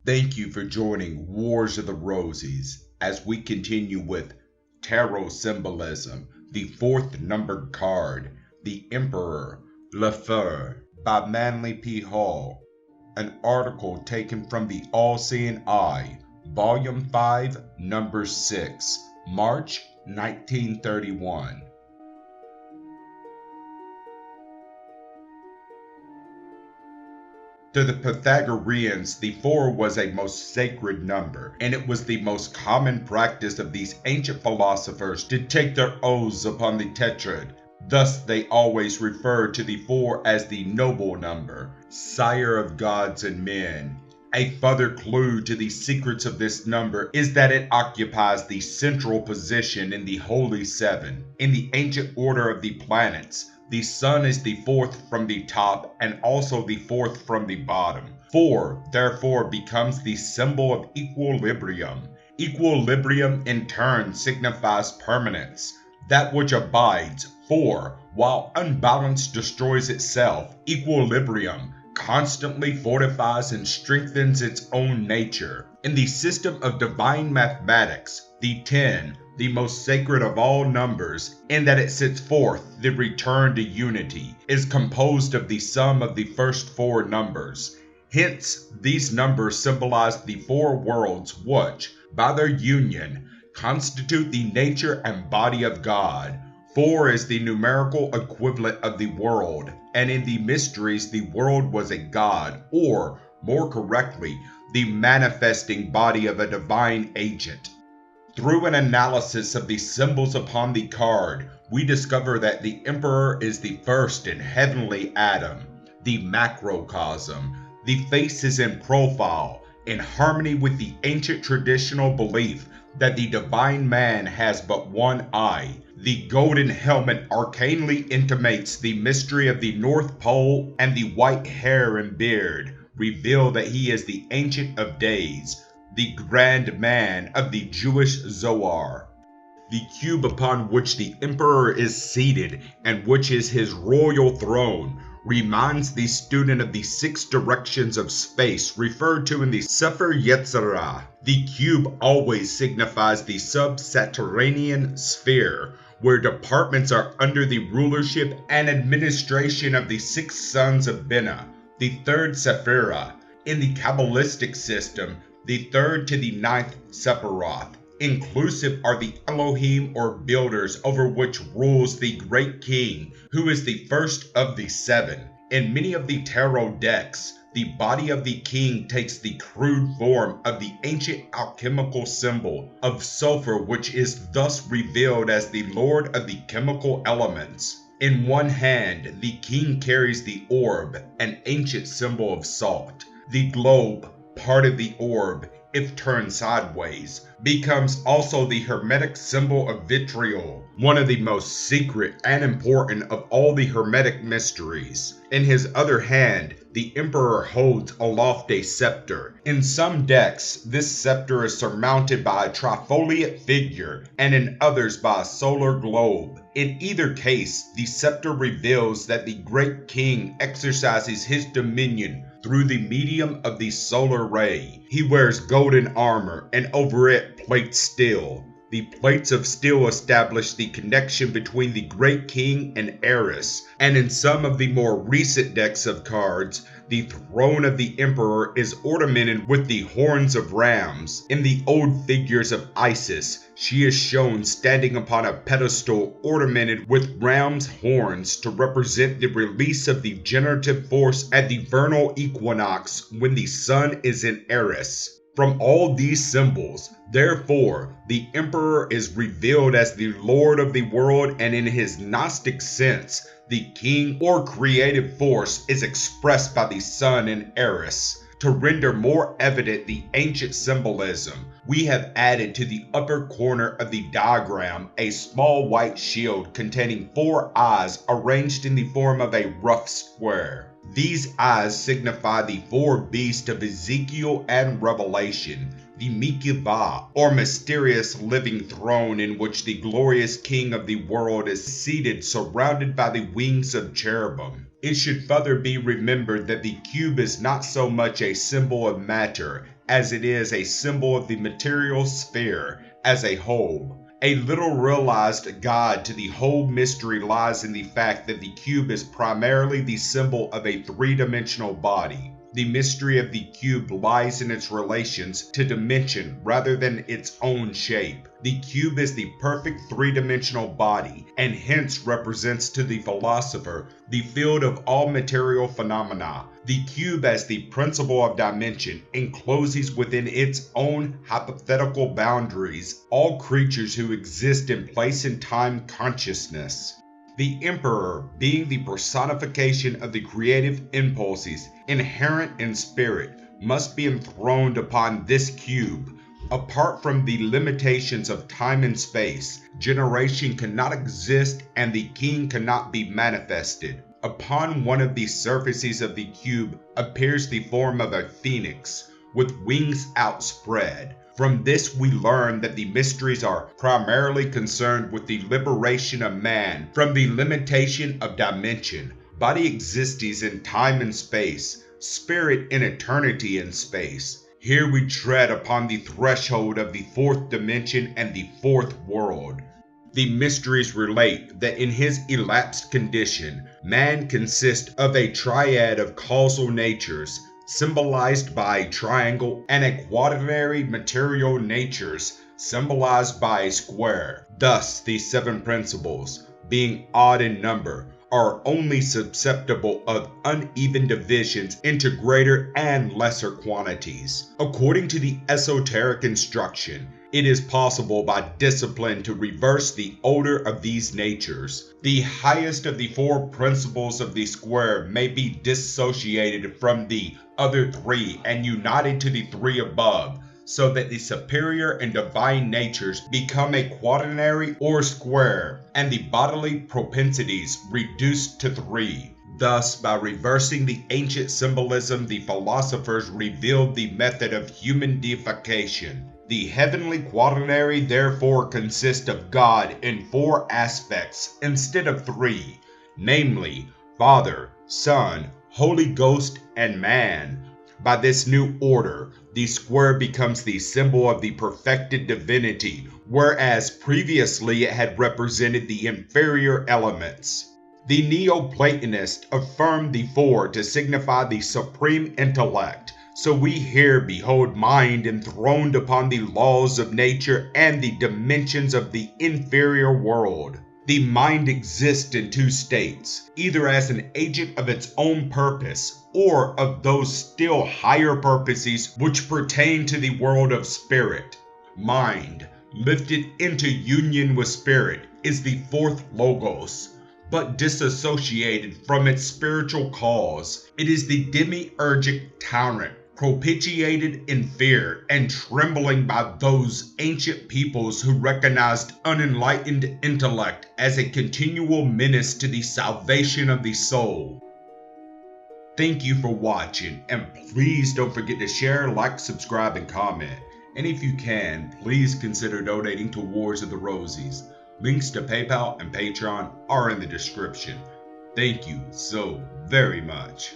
Thank you for joining Wars of the Rosies as we continue with Tarot Symbolism, the fourth numbered card, the Emperor, Le Feu, by Manly P. Hall. An article taken from the All-Seeing Eye, Volume 5, Number 6, March 1931. To the Pythagoreans, the 4 was a most sacred number, and it was the most common practice of these ancient philosophers to take their oaths upon the tetrad. Thus they always referred to the 4 as the noble number, sire of gods and men. A further clue to the secrets of this number is that it occupies the central position in the Holy Seven. In the ancient order of the planets, the sun is the 4th from the top and also the 4th from the bottom. 4, therefore, becomes the symbol of equilibrium. Equilibrium in turn signifies permanence, that which abides. 4, while unbalance destroys itself, equilibrium constantly fortifies and strengthens its own nature. In the system of divine mathematics, the 10, the most sacred of all numbers, in that it sets forth the return to unity, is composed of the sum of the first 4 numbers. Hence, these numbers symbolize the 4 worlds which, by their union, constitute the nature and body of God. 4 is the numerical equivalent of the world, and in the mysteries the world was a god, or, more correctly, the manifesting body of a divine agent. Through an analysis of the symbols upon the card, we discover that the Emperor is the first in heavenly Adam, the Macrocosm. The face is in profile, in harmony with the ancient traditional belief that the divine man has but one eye. The golden helmet arcanely intimates the mystery of the North Pole, and the white hair and beard reveal that he is the Ancient of Days, the Grand Man of the Jewish Zohar. The cube upon which the Emperor is seated, and which is his royal throne, reminds the student of the 6 directions of space referred to in the Sefer Yetzirah. The cube always signifies the subterranean sphere, where departments are under the rulership and administration of the 6 sons of Bina, the 3rd Sephirah. In the Kabbalistic system, the 3rd to the 9th Sephiroth. Inclusive are the Elohim or builders over which rules the Great King, who is the first of the 7. In many of the tarot decks, the body of the king takes the crude form of the ancient alchemical symbol of sulfur, which is thus revealed as the lord of the chemical elements. In one hand, the king carries the orb, an ancient symbol of salt. The globe, part of the orb, if turned sideways, becomes also the hermetic symbol of vitriol, one of the most secret and important of all the hermetic mysteries. In his other hand, the Emperor holds aloft a scepter. In some decks, this scepter is surmounted by a trifoliate figure, and in others by a solar globe. In either case, the scepter reveals that the great king exercises his dominion through the medium of the solar ray. He wears golden armor, and over it plates steel. The plates of steel establish the connection between the great king and Eris, and in some of the more recent decks of cards, the throne of the Emperor is ornamented with the horns of rams. In the old figures of Isis, she is shown standing upon a pedestal ornamented with ram's horns to represent the release of the generative force at the vernal equinox when the sun is in Eris. From all these symbols, therefore, the Emperor is revealed as the Lord of the world, and in his Gnostic sense, the king or creative force is expressed by the sun in Eris. To render more evident the ancient symbolism, we have added to the upper corner of the diagram a small white shield containing 4 eyes arranged in the form of a rough square. These eyes signify the 4 beasts of Ezekiel and Revelation, the Mikivah, or mysterious living throne in which the glorious King of the world is seated surrounded by the wings of cherubim. It should further be remembered that the cube is not so much a symbol of matter as it is a symbol of the material sphere as a whole. A little realized guide to the whole mystery lies in the fact that the cube is primarily the symbol of a three-dimensional body. The mystery of the cube lies in its relations to dimension rather than its own shape. The cube is the perfect three-dimensional body, and hence represents to the philosopher the field of all material phenomena. The cube, as the principle of dimension, encloses within its own hypothetical boundaries all creatures who exist in place and time consciousness. The Emperor, being the personification of the creative impulses inherent in spirit, must be enthroned upon this cube. Apart from the limitations of time and space, generation cannot exist and the king cannot be manifested. Upon one of the surfaces of the cube appears the form of a phoenix, with wings outspread. From this we learn that the mysteries are primarily concerned with the liberation of man from the limitation of dimension. Body exists in time and space, spirit in eternity and space. Here we tread upon the threshold of the fourth dimension and the fourth world. The mysteries relate that in his elapsed condition, man consists of a triad of causal natures, symbolized by a triangle, and a quaternary material natures, symbolized by a square. Thus, the seven principles, being odd in number, are only susceptible of uneven divisions into greater and lesser quantities. According to the esoteric instruction, it is possible by discipline to reverse the order of these natures. The highest of the four principles of the square may be dissociated from the other three and united to the three above, so that the superior and divine natures become a quaternary or square, and the bodily propensities reduced to three. Thus, by reversing the ancient symbolism, the philosophers revealed the method of human deification. The heavenly quaternary therefore consists of God in four aspects instead of three, namely, Father, Son, Holy Ghost, and man. By this new order, the square becomes the symbol of the perfected divinity, whereas previously it had represented the inferior elements. The Neoplatonists affirmed the four to signify the supreme intellect, so we here behold mind enthroned upon the laws of nature and the dimensions of the inferior world. The mind exists in two states, either as an agent of its own purpose, or of those still higher purposes which pertain to the world of spirit. Mind, lifted into union with spirit, is the fourth logos, but disassociated from its spiritual cause. It is the demiurgic tyrant, propitiated in fear and trembling by those ancient peoples who recognized unenlightened intellect as a continual menace to the salvation of the soul. Thank you for watching, and please don't forget to share, like, subscribe, and comment. And if you can, please consider donating to Wars of the Rosies. Links to PayPal and Patreon are in the description. Thank you so very much.